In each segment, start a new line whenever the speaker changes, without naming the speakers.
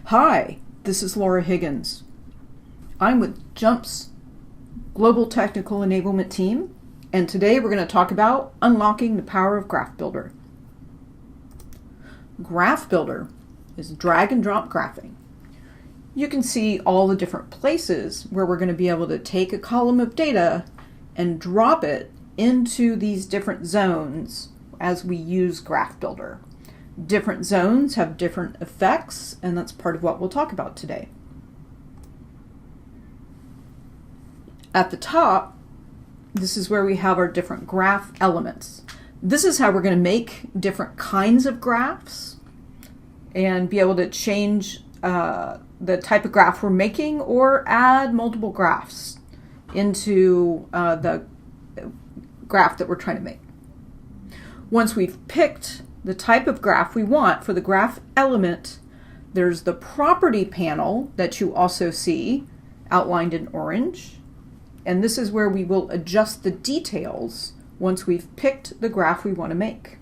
Hi, this is Laura Higgins. I'm with JMP's Global Technical Enablement Team, and today we're going to talk about unlocking the power of Graph Builder. Graph Builder is drag and drop graphing. You can see all the different places where we're going to be able to take a column of data and drop it into these different zones as we use Graph Builder. Different zones have different effects, and that's part of what we'll talk about today. At the top, this is where we have our different graph elements. This is how we're going to make different kinds of graphs and be able to change the type of graph we're making or add multiple graphs into the graph that we're trying to make. Once we've picked the type of graph we want for the graph element, there's the property panel that you also see outlined in orange. And this is where we will adjust the details once we've picked the graph we want to make.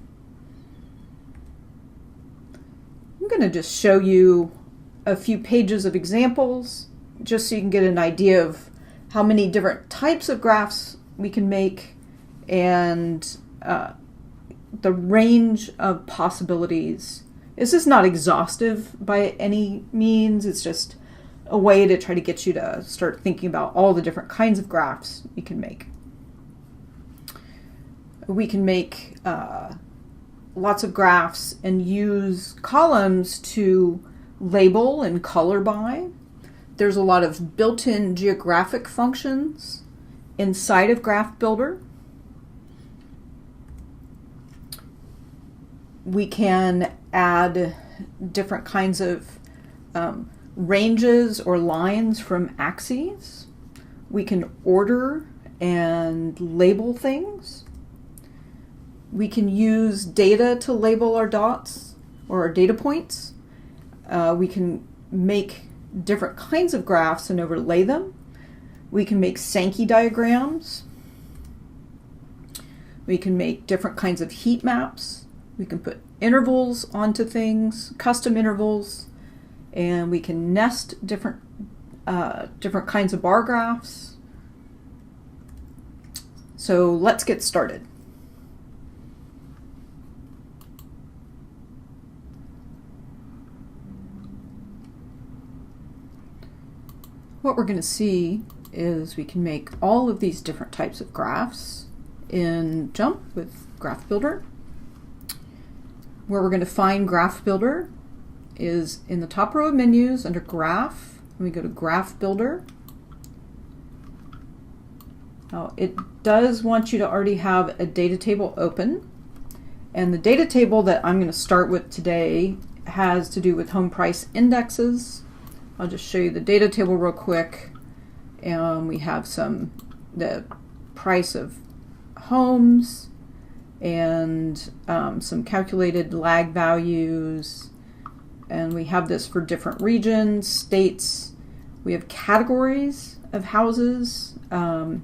I'm going to just show you a few pages of examples just so you can get an idea of how many different types of graphs we can make and the range of possibilities. This is not exhaustive by any means. It's just a way to try to get you to start thinking about all the different kinds of graphs you can make. We can make lots of graphs and use columns to label and color by. There's a lot of built-in geographic functions inside of Graph Builder. We can add different kinds of ranges or lines from axes. We can order and label things. We can use data to label our dots or our data points. We can make different kinds of graphs and overlay them. We can make Sankey diagrams. We can make different kinds of heat maps. We can put intervals onto things, custom intervals, and we can nest different kinds of bar graphs. So let's get started. What we're going to see is we can make all of these different types of graphs in JMP with Graph Builder. Where we're going to find Graph Builder is in the top row of menus under Graph, and we go to Graph Builder. Now, it does want you to already have a data table open, and the data table that I'm going to start with today has to do with home price indexes. I'll just show you the data table real quick, and we have the price of homes and some calculated lag values, and we have this for different regions, states. We have categories of houses and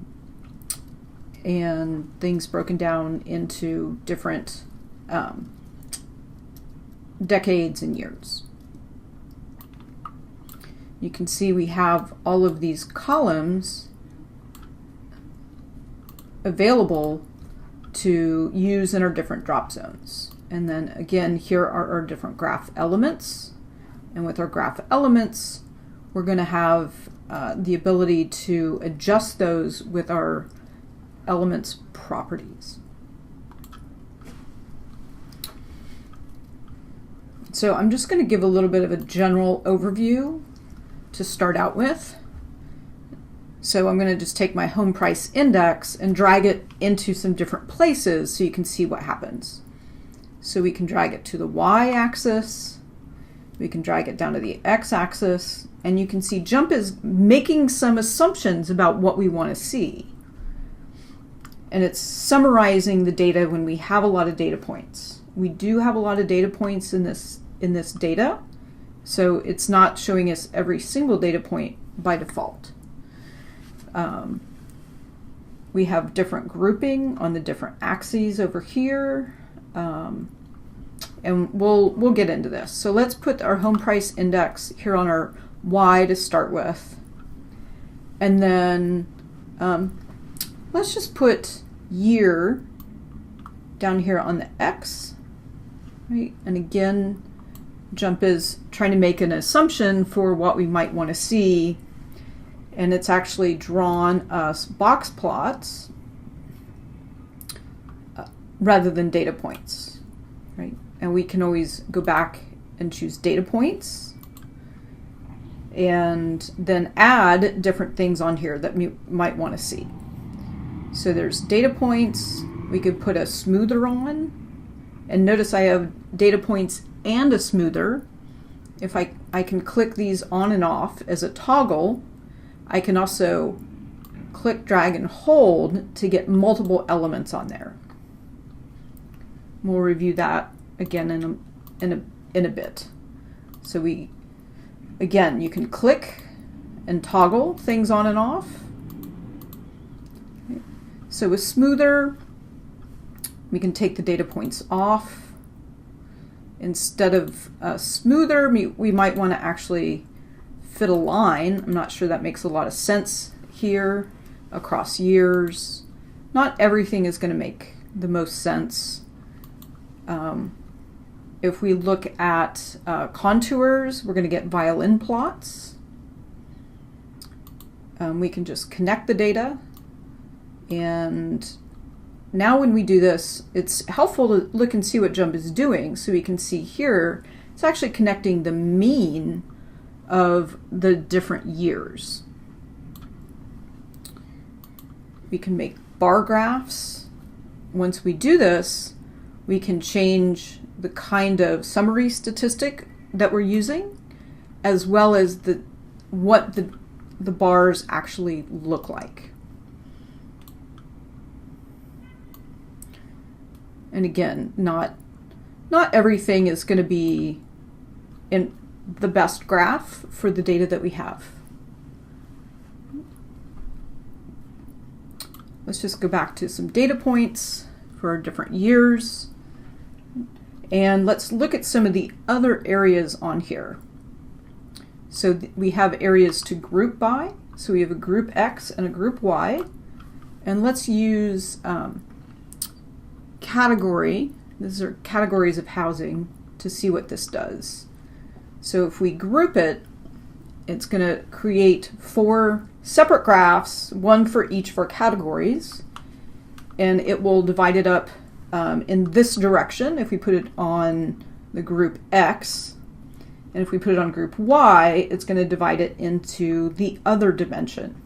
things broken down into different decades and years. You can see we have all of these columns available to use in our different drop zones. And then again, here are our different graph elements. And with our graph elements, we're going to have the ability to adjust those with our elements properties. So I'm just going to give a little bit of a general overview to start out with. So I'm going to just take my home price index and drag it into some different places so you can see what happens. So we can drag it to the y-axis, we can drag it down to the x-axis, and you can see JMP is making some assumptions about what we want to see. And it's summarizing the data when we have a lot of data points. We do have a lot of data points in this data, so it's not showing us every single data point by default. We have different grouping on the different axes over here. And we'll get into this. So let's put our home price index here on our Y to start with. And then let's just put year down here on the X, right? And again, JMP is trying to make an assumption for what we might want to see. And it's actually drawn us box plots rather than data points, right? And we can always go back and choose data points and then add different things on here that we might want to see. So there's data points. We could put a smoother on. And notice I have data points and a smoother. If I can click these on and off as a toggle, I can also click, drag, and hold to get multiple elements on there. We'll review that again in a bit. So again, you can click and toggle things on and off. So with smoother, we can take the data points off. Instead of smoother, we might want to actually fit a line. I'm not sure that makes a lot of sense here across years. Not everything is going to make the most sense. If we look at contours, we're going to get violin plots. We can just connect the data. And now when we do this, it's helpful to look and see what JMP is doing. So we can see here, it's actually connecting the mean of the different years. We can make bar graphs. Once we do this, we can change the kind of summary statistic that we're using, as well as what the bars actually look like. And again, not everything is going to be in the best graph for the data that we have. Let's just go back to some data points for different years. And let's look at some of the other areas on here. So we have areas to group by. So we have a group X and a group Y. And let's use category. These are categories of housing to see what this does. So if we group it, it's going to create 4 separate graphs, one for each of our categories. And it will divide it up in this direction if we put it on the group X. And if we put it on group Y, it's going to divide it into the other dimension.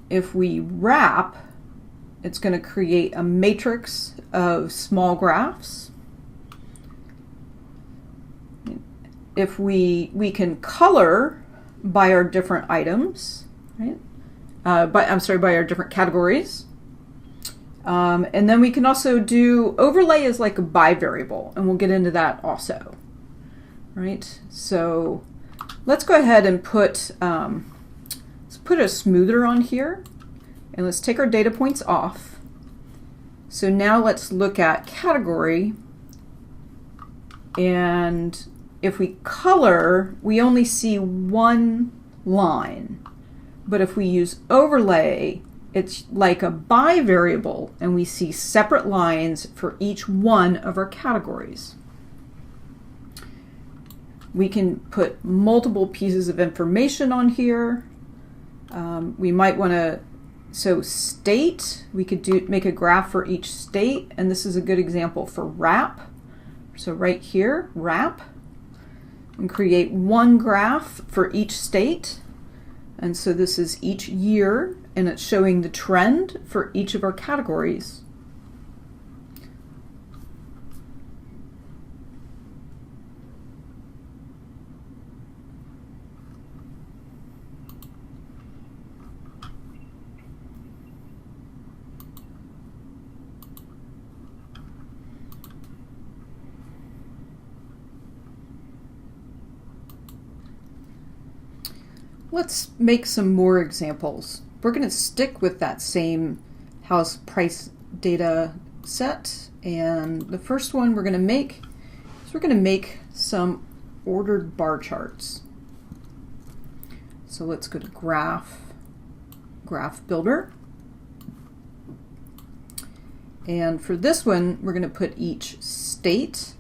If we wrap, it's going to create a matrix of small graphs. If we can color by our different items, right? By our different categories. And then we can also do overlay as like a bivariable, and we'll get into that also, right? So let's go ahead and put a smoother on here, and let's take our data points off. So now let's look at category, and if we color, we only see one line. But if we use overlay, it's like a bivariable, and we see separate lines for each one of our categories. We can put multiple pieces of information on here. We might want to, so state, we could make a graph for each state, and this is a good example for wrap. So right here, wrap, and create one graph for each state. And so this is each year, and it's showing the trend for each of our categories. Let's make some more examples. We're going to stick with that same house price data set. And the first one we're going to make is we're going to make some ordered bar charts. So let's go to Graph Builder. And for this one, we're going to put each state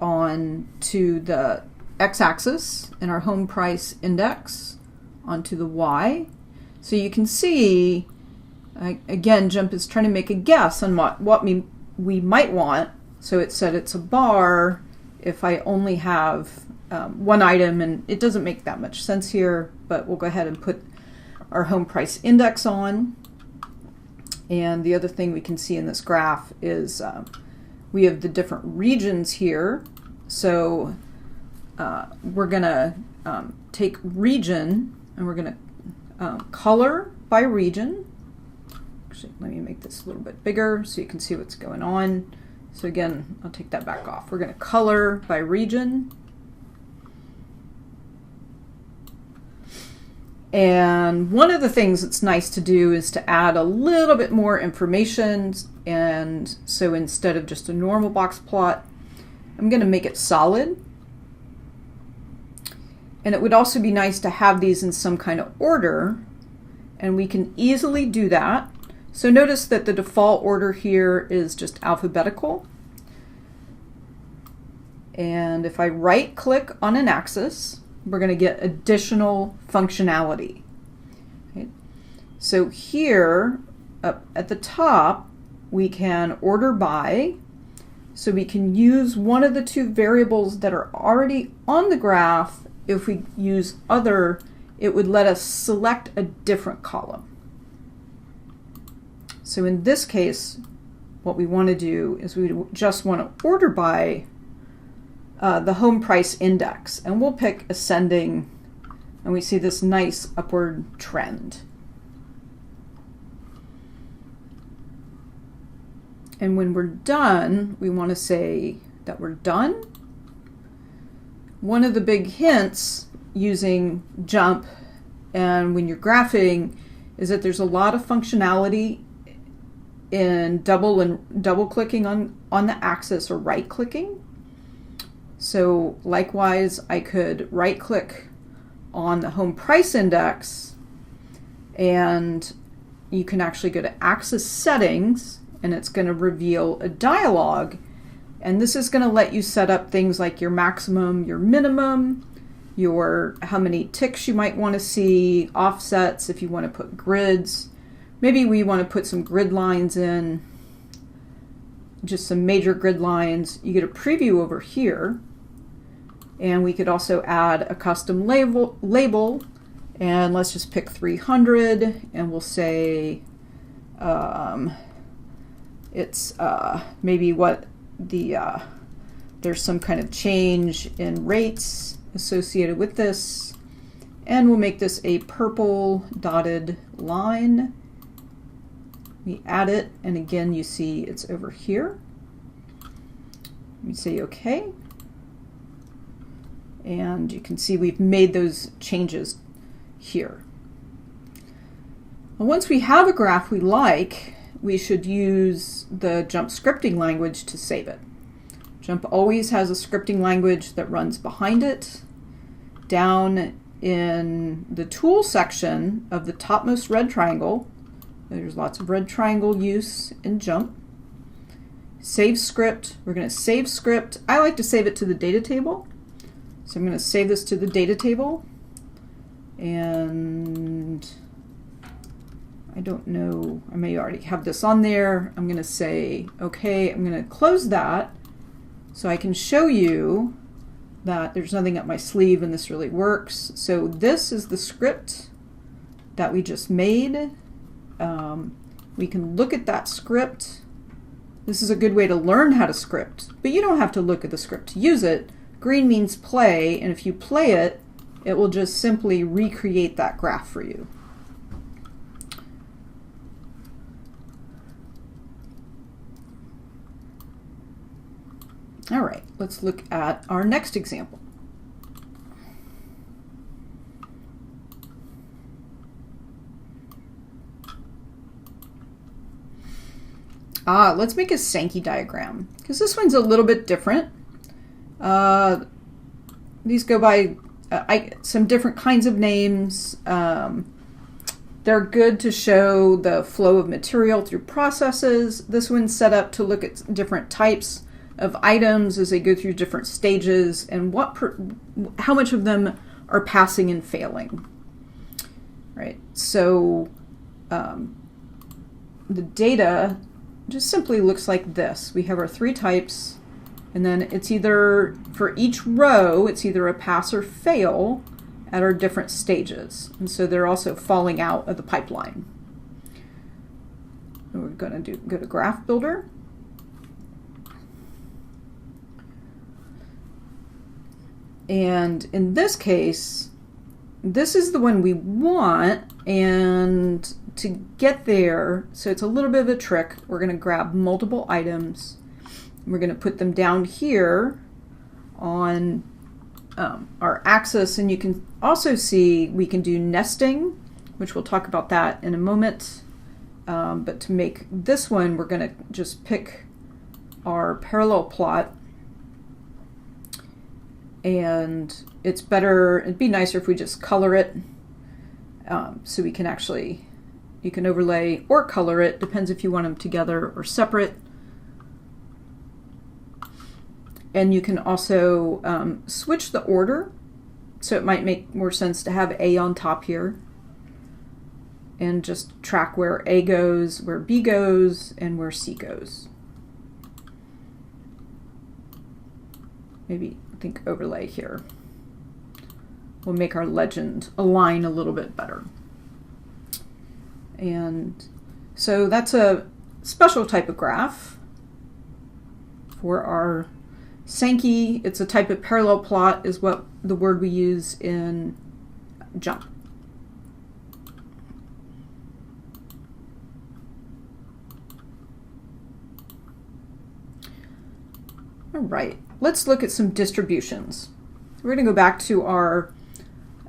onto the x-axis and our home price index onto the y. So you can see, again, JMP is trying to make a guess on what we might want. So it said it's a bar if I only have one item, and it doesn't make that much sense here, but we'll go ahead and put our home price index on. And the other thing we can see in this graph is we have the different regions here. So we're going to take region and we're going to color by region. Actually, let me make this a little bit bigger so you can see what's going on. So again, I'll take that back off. We're going to color by region. And one of the things that's nice to do is to add a little bit more information. And so instead of just a normal box plot, I'm going to make it solid. And it would also be nice to have these in some kind of order, and we can easily do that. So notice that the default order here is just alphabetical. And if I right click on an axis, we're going to get additional functionality. Okay. So here up at the top, we can order by. So we can use one of the two variables that are already on the graph. If we use other, it would let us select a different column. So in this case, what we want to do is we just want to order by the home price index, and we'll pick ascending, and we see this nice upward trend. And when we're done, we want to say that we're done. One of the big hints using JMP and when you're graphing is that there's a lot of functionality in double clicking on the axis or right clicking. So likewise, I could right click on the home price index, and you can actually go to axis settings, and it's going to reveal a dialog. And this is going to let you set up things like your maximum, your minimum, your how many ticks you might want to see, offsets if you want to put grids. Maybe we want to put some grid lines in, just some major grid lines. You get a preview over here. And we could also add a custom label, and let's just pick 300, and we'll say it's maybe what there's some kind of change in rates associated with this, and we'll make this a purple dotted line. We add it, and again you see it's over here. We say OK. And you can see we've made those changes here. Well, once we have a graph we like, we should use the JMP scripting language to save it. JMP always has a scripting language that runs behind it. Down in the tool section of the topmost red triangle, there's lots of red triangle use in JMP. Save script. We're going to save script. I like to save it to the data table. So I'm going to save this to the data table, and I don't know, I may already have this on there. I'm going to say, okay, I'm going to close that so I can show you that there's nothing up my sleeve and this really works. So this is the script that we just made. We can look at that script. This is a good way to learn how to script, but you don't have to look at the script to use it. Green means play, and if you play it, it will just simply recreate that graph for you. All right, let's look at our next example. Let's make a Sankey diagram, because this one's a little bit different. These go by some different kinds of names. They're good to show the flow of material through processes. This one's set up to look at different types of items as they go through different stages and how much of them are passing and failing. Right. So the data just simply looks like this. We have our 3 types, and then it's either, for each row, it's either a pass or fail at our different stages. And so they're also falling out of the pipeline. And we're going to go to Graph Builder. And in this case, this is the one we want, and to get there, so it's a little bit of a trick, we're going to grab multiple items. We're going to put them down here on our axis, and you can also see we can do nesting, which we'll talk about that in a moment. But to make this one, we're going to just pick our parallel plot, and it'd be nicer if we just color it, so we can actually, you can overlay or color it, depends if you want them together or separate. And you can also switch the order, so it might make more sense to have A on top here and just track where A goes, where B goes, and where C goes. Maybe think overlay here will make our legend align a little bit better. And so that's a special type of graph for our Sankey. It's a type of parallel plot, is what the word we use in JMP. All right, let's look at some distributions. We're going to go back to our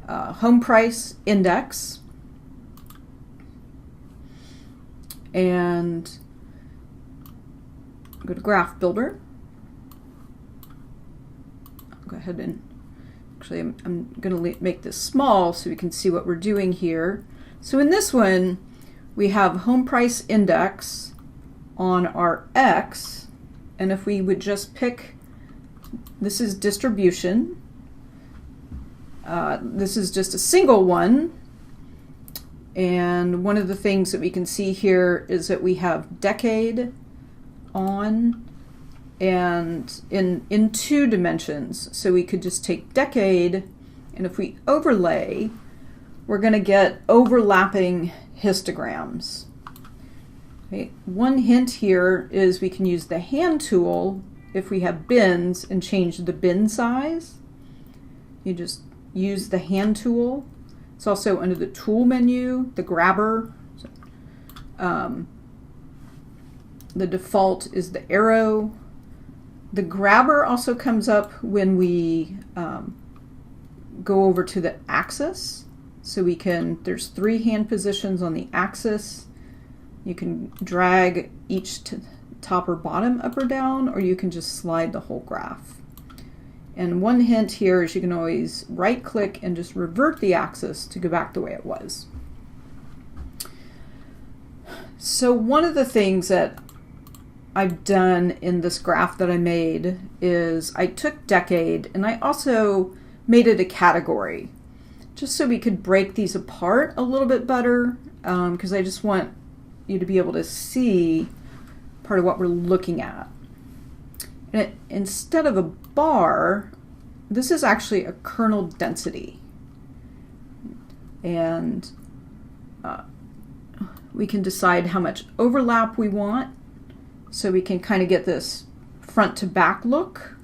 home price index and go to Graph Builder. Go ahead and actually I'm going to make this small so we can see what we're doing here. So in this one, we have home price index on our X, and if we would just pick, this is distribution. This is just a single one, and one of the things that we can see here is that we have decade on, and in 2 dimensions. So we could just take decade, and if we overlay, we're going to get overlapping histograms. Okay. One hint here is we can use the hand tool if we have bins and change the bin size. You just use the hand tool. It's also under the tool menu, the grabber. The default is the arrow. The grabber also comes up when we go over to the axis. So we can, there's 3 hand positions on the axis. You can drag each to top or bottom, up or down, or you can just slide the whole graph. And one hint here is you can always right click and just revert the axis to go back the way it was. So one of the things that I've done in this graph that I made is I took decade and I also made it a category, just so we could break these apart a little bit better, because I just want you to be able to see part of what we're looking at. And instead of a bar, this is actually a kernel density. And we can decide how much overlap we want, so we can kind of get this front to back look.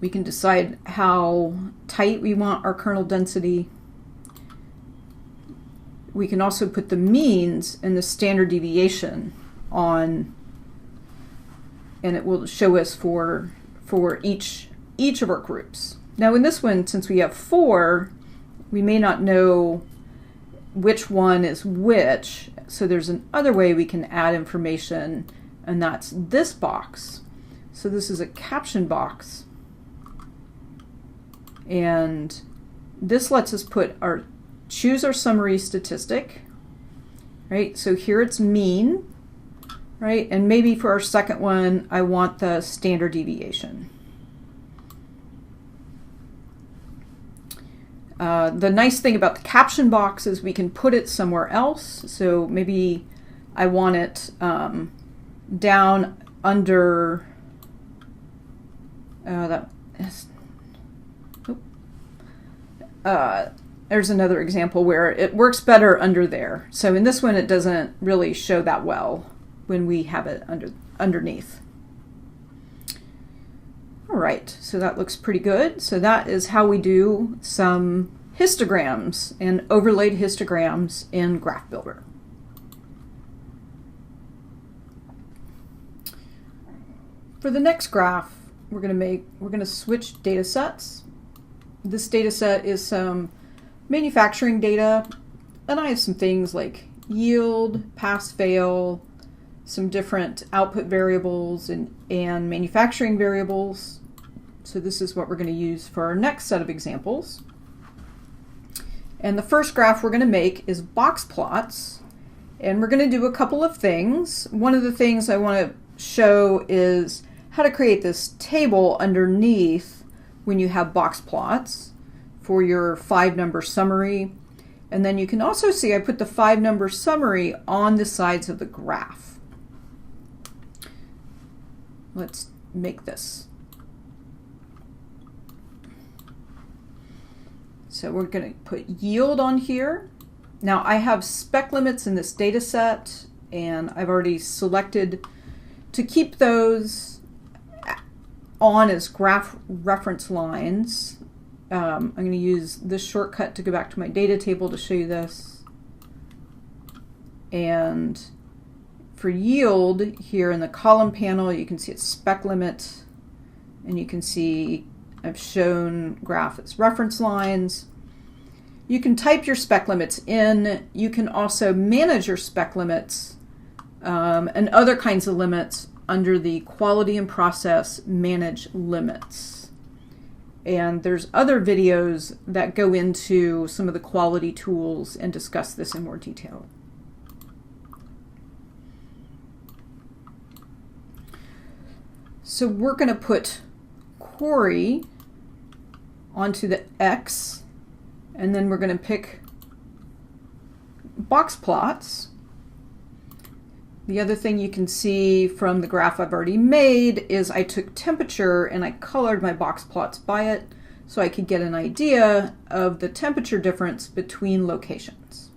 We can decide how tight we want our kernel density. We can also put the means and the standard deviation on, and it will show us for each of our groups. Now in this one, since we have 4, we may not know which one is which. So there's another way we can add information, and that's this box. So this is a caption box. And this lets us choose our summary statistic, right? So here it's mean, right? And maybe for our second one, I want the standard deviation. The nice thing about the caption box is we can put it somewhere else. So maybe I want it down under there's another example where it works better under there. So in this one, it doesn't really show that well when we have it underneath. All right, so that looks pretty good. So that is how we do some histograms and overlaid histograms in Graph Builder. For the next graph, we're going to switch data sets. This data set is some manufacturing data, and I have some things like yield, pass, fail, some different output variables and manufacturing variables. So this is what we're going to use for our next set of examples. And the first graph we're going to make is box plots, and we're going to do a couple of things. One of the things I want to show is how to create this table underneath when you have box plots for your 5-number summary. And then you can also see I put the 5-number summary on the sides of the graph. Let's make this. So we're going to put yield on here. Now I have spec limits in this data set, and I've already selected to keep those on as graph reference lines. I'm going to use this shortcut to go back to my data table to show you this. And for yield here in the column panel, you can see it's spec limit, and you can see I've shown graph as reference lines. You can type your spec limits in. You can also manage your spec limits and other kinds of limits under the quality and process manage limits. And there's other videos that go into some of the quality tools and discuss this in more detail. So we're going to put query onto the X, and then we're going to pick box plots. The other thing you can see from the graph I've already made is I took temperature and I colored my box plots by it so I could get an idea of the temperature difference between locations.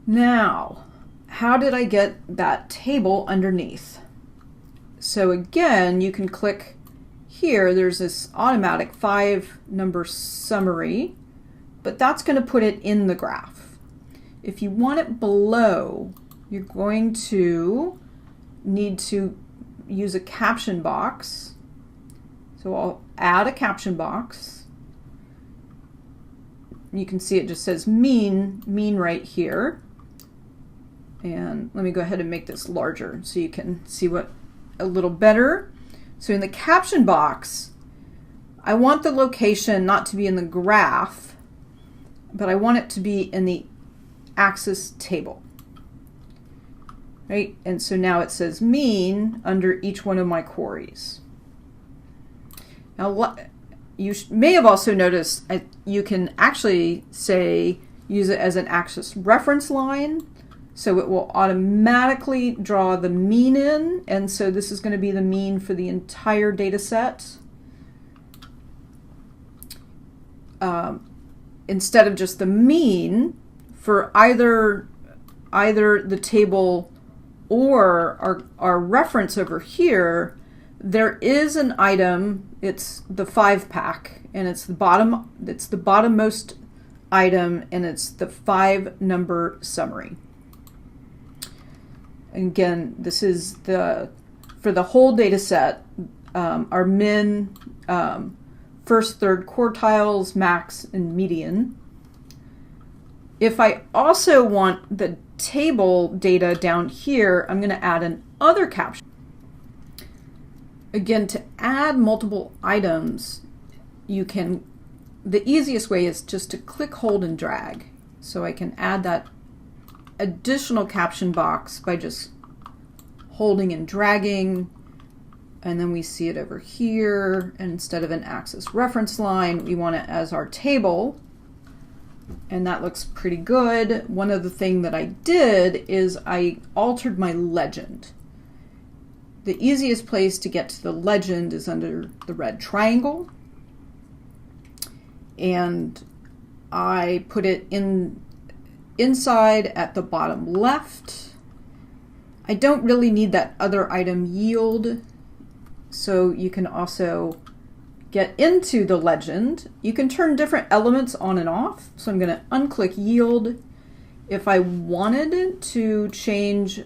Now, how did I get that table underneath? So again, you can click here. There's this automatic 5-number summary, but that's going to put it in the graph. If you want it below, you're going to need to use a caption box. So I'll add a caption box. You can see it just says mean right here. And let me go ahead and make this larger so you can see what a little better. So in the caption box, I want the location not to be in the graph, but I want it to be in the axis table, right? And so now it says mean under each one of my queries. Now, you may have also noticed you can actually use it as an axis reference line, so it will automatically draw the mean in, and so this is going to be the mean for the entire data set. Instead of just the mean for either the table or our reference over here, there is an item. It's the 5-pack, and it's the bottommost item, and it's the 5-number summary. And again, this is for the whole data set. Our min first, third quartiles, max, and median. If I also want the table data down here, I'm going to add an other caption. Again, to add multiple items, the easiest way is just to click, hold, and drag. So I can add that additional caption box by just holding and dragging, and then we see it over here. And instead of an axis reference line, we want it as our table, and that looks pretty good. One other thing that I did is I altered my legend. The easiest place to get to the legend is under the red triangle, and I put it inside at the bottom left. I don't really need that other item yield, so you can also get into the legend. You can turn different elements on and off, so I'm going to unclick yield. If I wanted to change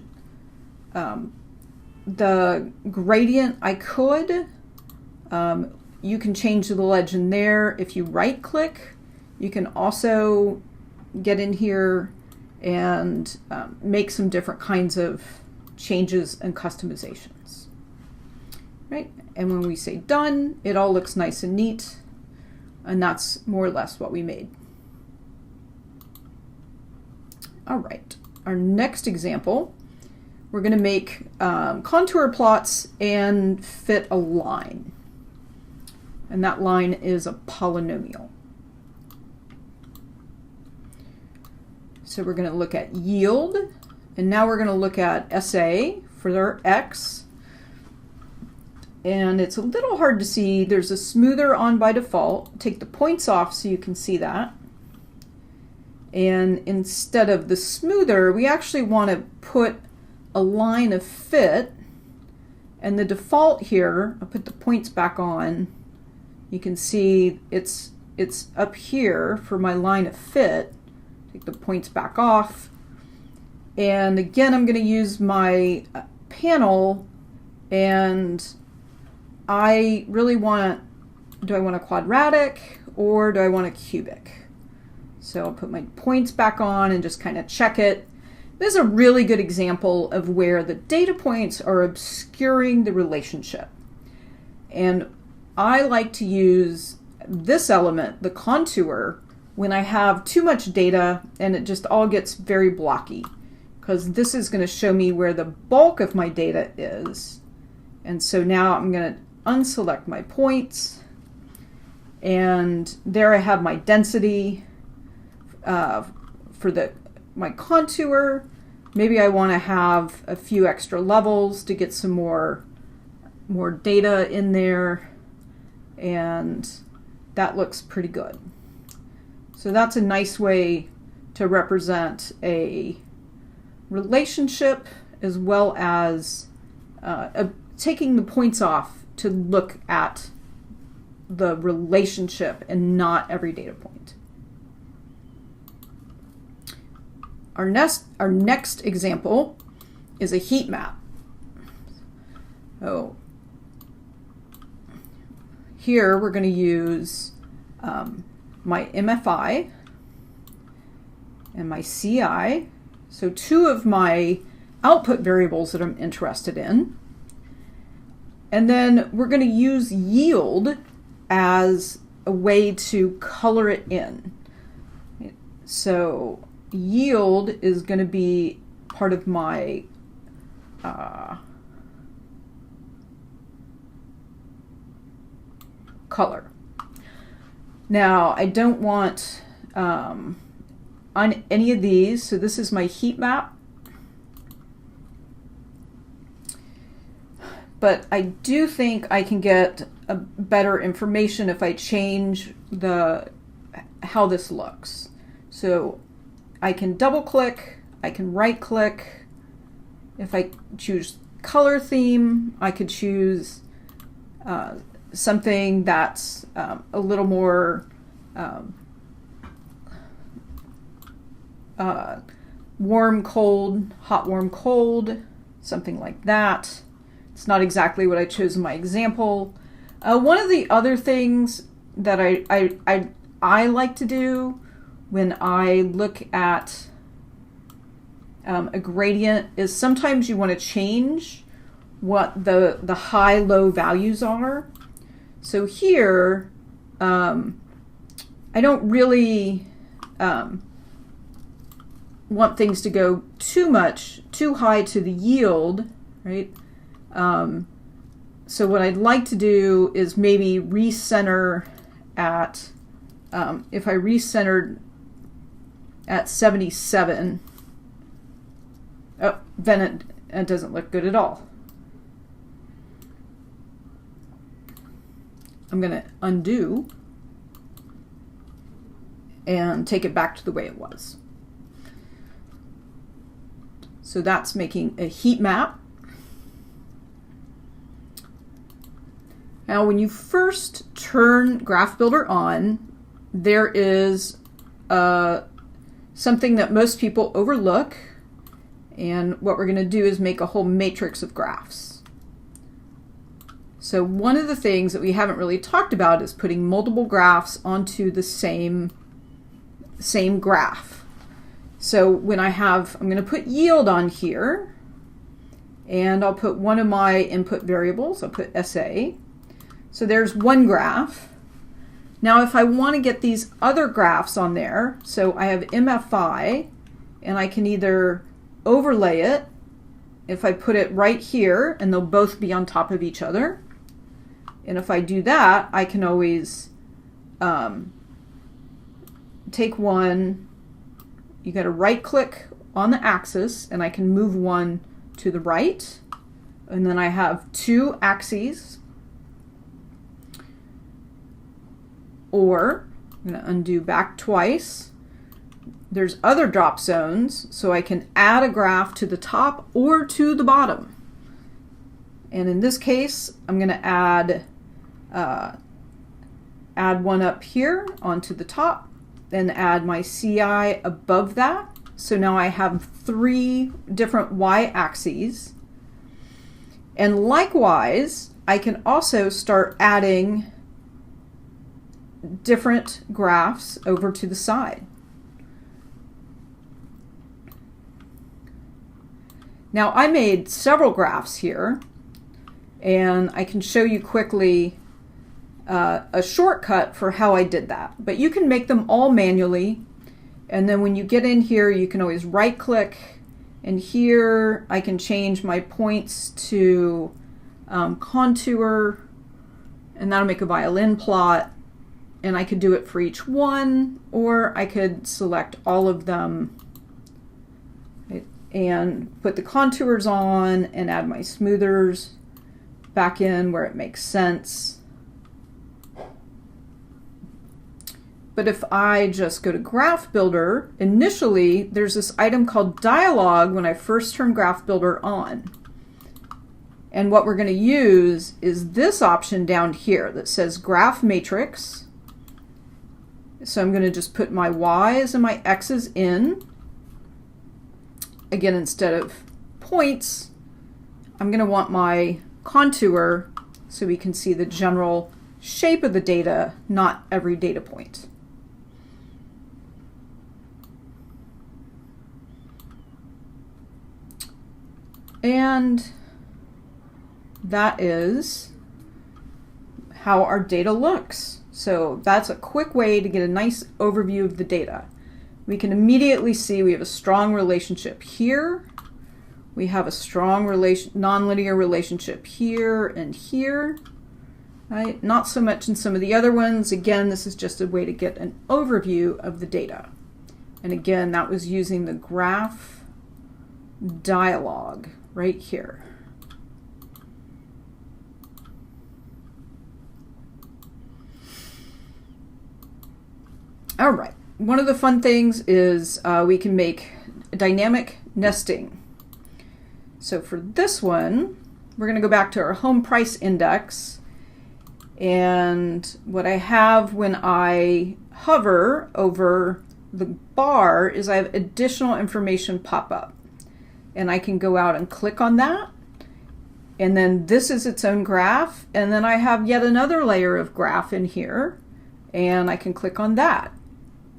the gradient, I could. You can change the legend there. If you right click, you can also get in here and make some different kinds of changes and customizations. Right? And when we say done, it all looks nice and neat, and that's more or less what we made. All right, our next example, we're going to make contour plots and fit a line. And that line is a polynomial. So we're going to look at yield, and now we're going to look at SA for our X. And it's a little hard to see. There's a smoother on by default. Take the points off so you can see that. And instead of the smoother, we actually want to put a line of fit. And the default here, I'll put the points back on. You can see it's up here for my line of fit. Take the points back off. And again, I'm going to use my panel, and I really want, do I want a quadratic or do I want a cubic? So I'll put my points back on and just kind of check it. This is a really good example of where the data points are obscuring the relationship. And I like to use this element, the contour, when I have too much data and it just all gets very blocky, because this is going to show me where the bulk of my data is. And so now I'm going to unselect my points, and there I have my density for my contour. Maybe I want to have a few extra levels to get some more data in there, and that looks pretty good. So that's a nice way to represent a relationship, as well as taking the points off to look at the relationship and not every data point. Our next example is a heat map. Oh, here we're going to use my MFI and my CI, so two of my output variables that I'm interested in. And then we're going to use yield as a way to color it in. So yield is going to be part of my color. Now, I don't want on any of these, so this is my heat map. But I do think I can get a better information if I change how this looks. So I can double click, I can right click. If I choose color theme, I could choose something that's a little more warm, cold, hot, warm, cold, something like that. It's not exactly what I chose in my example. One of the other things that I like to do when I look at a gradient is sometimes you want to change what the high-low values are. So here, I don't really want things to go too high to the yield, right? So what I'd like to do is maybe recenter at, if I recentered at 77, oh, then it doesn't look good at all. I'm going to undo and take it back to the way it was. So that's making a heat map. Now, when you first turn Graph Builder on, there is something that most people overlook. And what we're going to do is make a whole matrix of graphs. So one of the things that we haven't really talked about is putting multiple graphs onto the same graph. So when I'm going to put yield on here, and I'll put one of my input variables, I'll put SA. So there's one graph. Now if I want to get these other graphs on there, so I have MFI, and I can either overlay it if I put it right here, and they'll both be on top of each other. And if I do that, I can always take one. You got to right click on the axis, and I can move one to the right. And then I have two axes. Or I'm going to undo back twice. There's other drop zones, so I can add a graph to the top or to the bottom. And in this case, I'm going to add one up here onto the top, then add my CI above that. So now I have 3 different y-axes. And likewise, I can also start adding different graphs over to the side. Now I made several graphs here, and I can show you quickly a shortcut for how I did that. But you can make them all manually, and then when you get in here, you can always right click, and here I can change my points to contour, and that'll make a violin plot. And I could do it for each one, or I could select all of them, right, and put the contours on and add my smoothers back in where it makes sense. But if I just go to Graph Builder, initially there's this item called Dialog when I first turn Graph Builder on. And what we're going to use is this option down here that says Graph Matrix. So I'm going to just put my Y's and my X's in. Again, instead of points, I'm going to want my contour so we can see the general shape of the data, not every data point. And that is how our data looks. So that's a quick way to get a nice overview of the data. We can immediately see we have a strong relationship here. We have a strong nonlinear relationship here and here. Right? Not so much in some of the other ones. Again, this is just a way to get an overview of the data. And again, that was using the graph dialog right here. All right, one of the fun things is we can make dynamic nesting. So for this one, we're going to go back to our home price index. And what I have when I hover over the bar is I have additional information pop up. And I can go out and click on that. And then this is its own graph. And then I have yet another layer of graph in here. and I can click on that.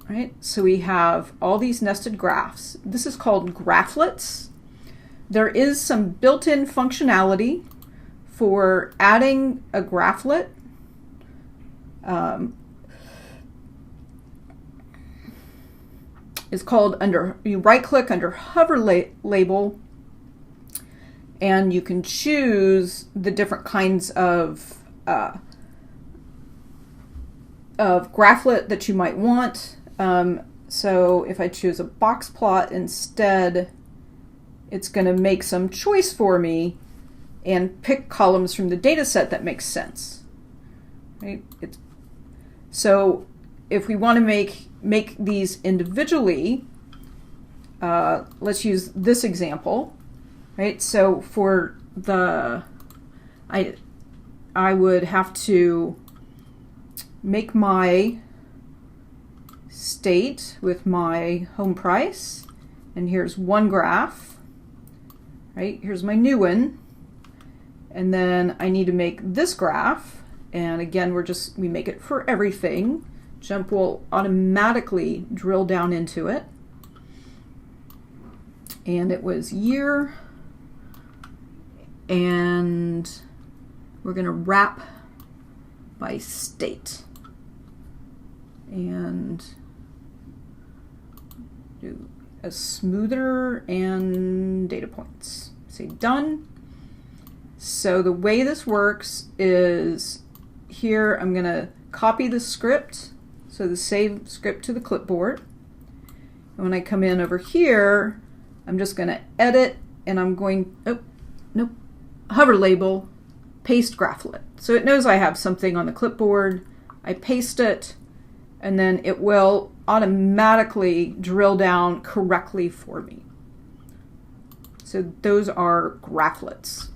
Right? So we have all these nested graphs. This is called graphlets. There is some built-in functionality for adding a graphlet. It's called you right-click under hover label, and you can choose the different kinds of graphlet that you might want. So if I choose a box plot instead, it's going to make some choice for me and pick columns from the data set that makes sense. Right? So if we want to make these individually, let's use this example. Right? So for I would have to make my state with my home price, and here's one graph. Right? Here's my new one. And then I need to make this graph, and again we make it for everything. JMP will automatically drill down into it. And it was year, and we're going to wrap by state and do a smoother and data points. Say done. So the way this works is here I'm going to copy the script, so the save script to the clipboard. And when I come in over here, I'm just going to edit, and I'm going, hover label, paste graphlet. So it knows I have something on the clipboard. I paste it, and then it will automatically drill down correctly for me. So those are graphlets.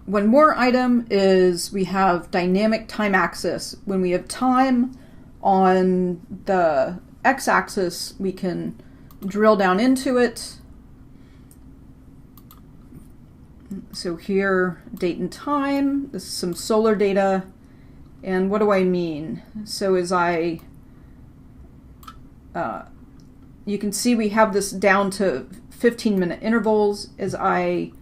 One more item is we have dynamic time axis. When we have time on the x-axis, we can drill down into it. So here, date and time. This is some solar data. And what do I mean? So as you can see we have this down to 15-minute intervals. As I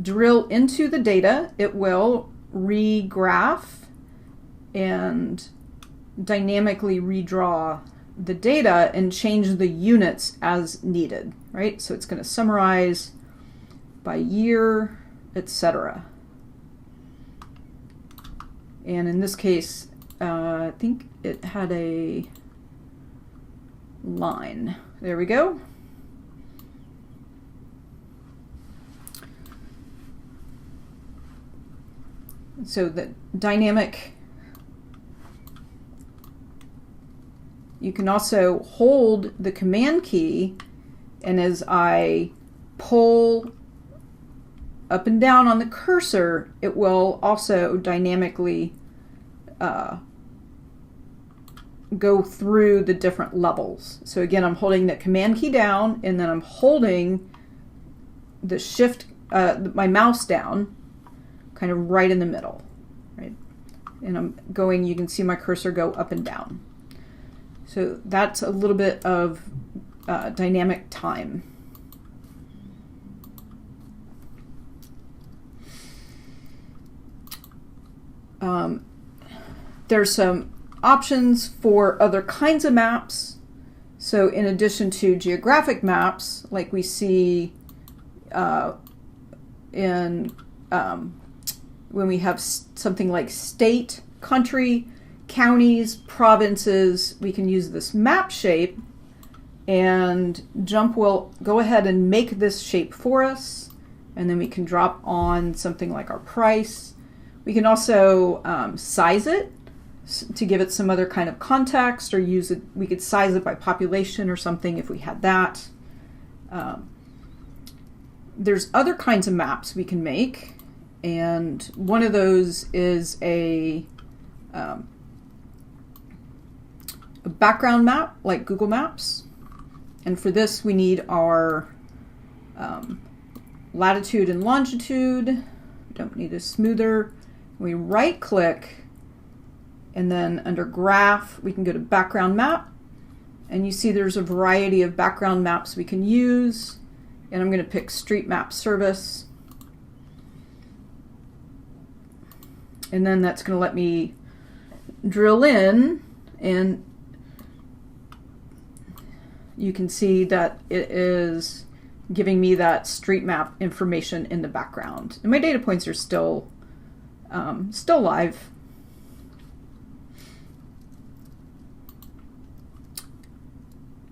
drill into the data, it will regraph and dynamically redraw the data and change the units as needed, right? So it's going to summarize by year, etc. And in this case, I think it had a line. There we go. So the dynamic, you can also hold the command key, and as I pull up and down on the cursor, it will also dynamically go through the different levels. So again, I'm holding the command key down, and then I'm holding the shift, my mouse down, kind of right in the middle, right? And I'm going, you can see my cursor go up and down. So that's a little bit of dynamic time. There's some options for other kinds of maps. So in addition to geographic maps, like we see when we have something like state, country, counties, provinces, we can use this map shape, and JMP will go ahead and make this shape for us, and then we can drop on something like our price. We can also size it to give it some other kind of context, or use it. We could size it by population or something if we had that. There's other kinds of maps we can make, and one of those is a background map like Google Maps. And for this, we need our latitude and longitude. We don't need a smoother. We right click, and then under graph, we can go to background map. And you see there's a variety of background maps we can use. And I'm going to pick Street Map Service. And then that's going to let me drill in, and you can see that it is giving me that street map information in the background. And my data points are still live.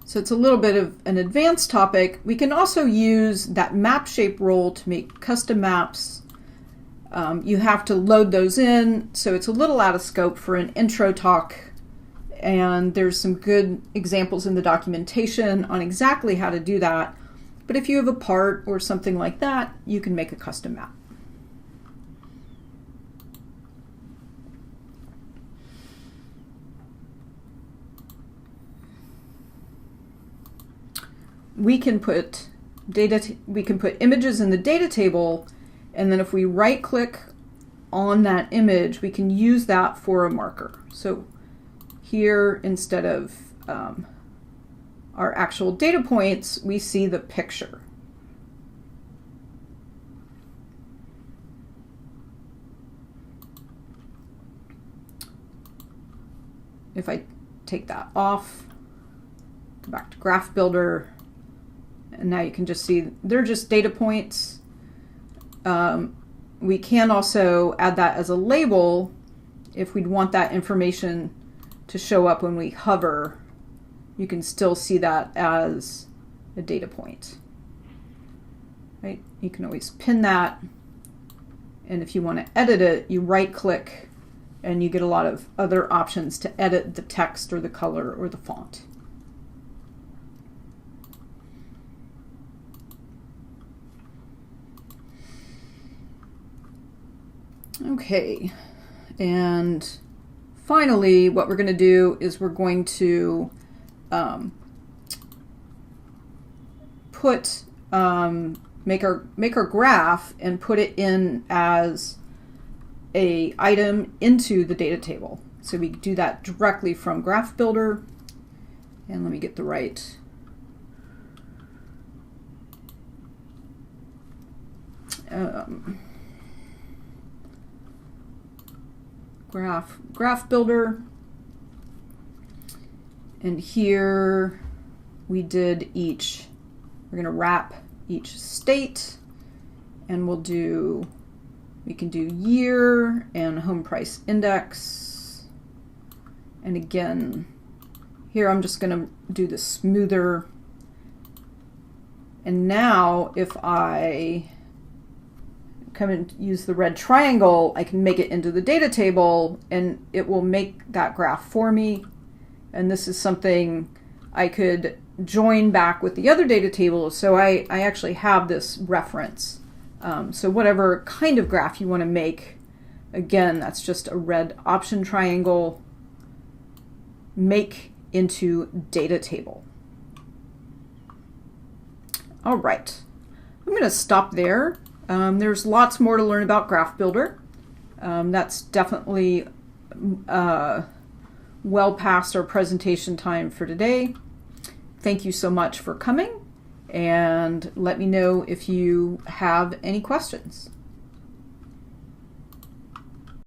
So it's a little bit of an advanced topic. We can also use that map shape role to make custom maps. You have to load those in, so it's a little out of scope for an intro talk. And there's some good examples in the documentation on exactly how to do that. But if you have a part or something like that, you can make a custom map. We can put images in the data table, and then if we right click on that image, we can use that for a marker. So here, instead of our actual data points, we see the picture. If I take that off, go back to Graph Builder, and now you can just see they're just data points. We can also add that as a label if we'd want that information to show up when we hover. You can still see that as a data point. Right? You can always pin that, and if you want to edit it, you right click and you get a lot of other options to edit the text or the color or the font. Okay, and finally what we're going to do is we're going to make our graph and put it in as a item into the data table. So we do that directly from Graph Builder. And let me get the right Graph Builder. And here we did each, we're going to wrap each state, and we can do year and home price index. And again, here I'm just going to do the smoother. And now if I come and use the red triangle, I can make it into the data table and it will make that graph for me. And this is something I could join back with the other data table, so I actually have this reference. So whatever kind of graph you want to make, again, that's just a red option triangle, make into data table. All right, I'm going to stop there. There's lots more to learn about Graph Builder. That's definitely well past our presentation time for today. Thank you so much for coming, and let me know if you have any questions.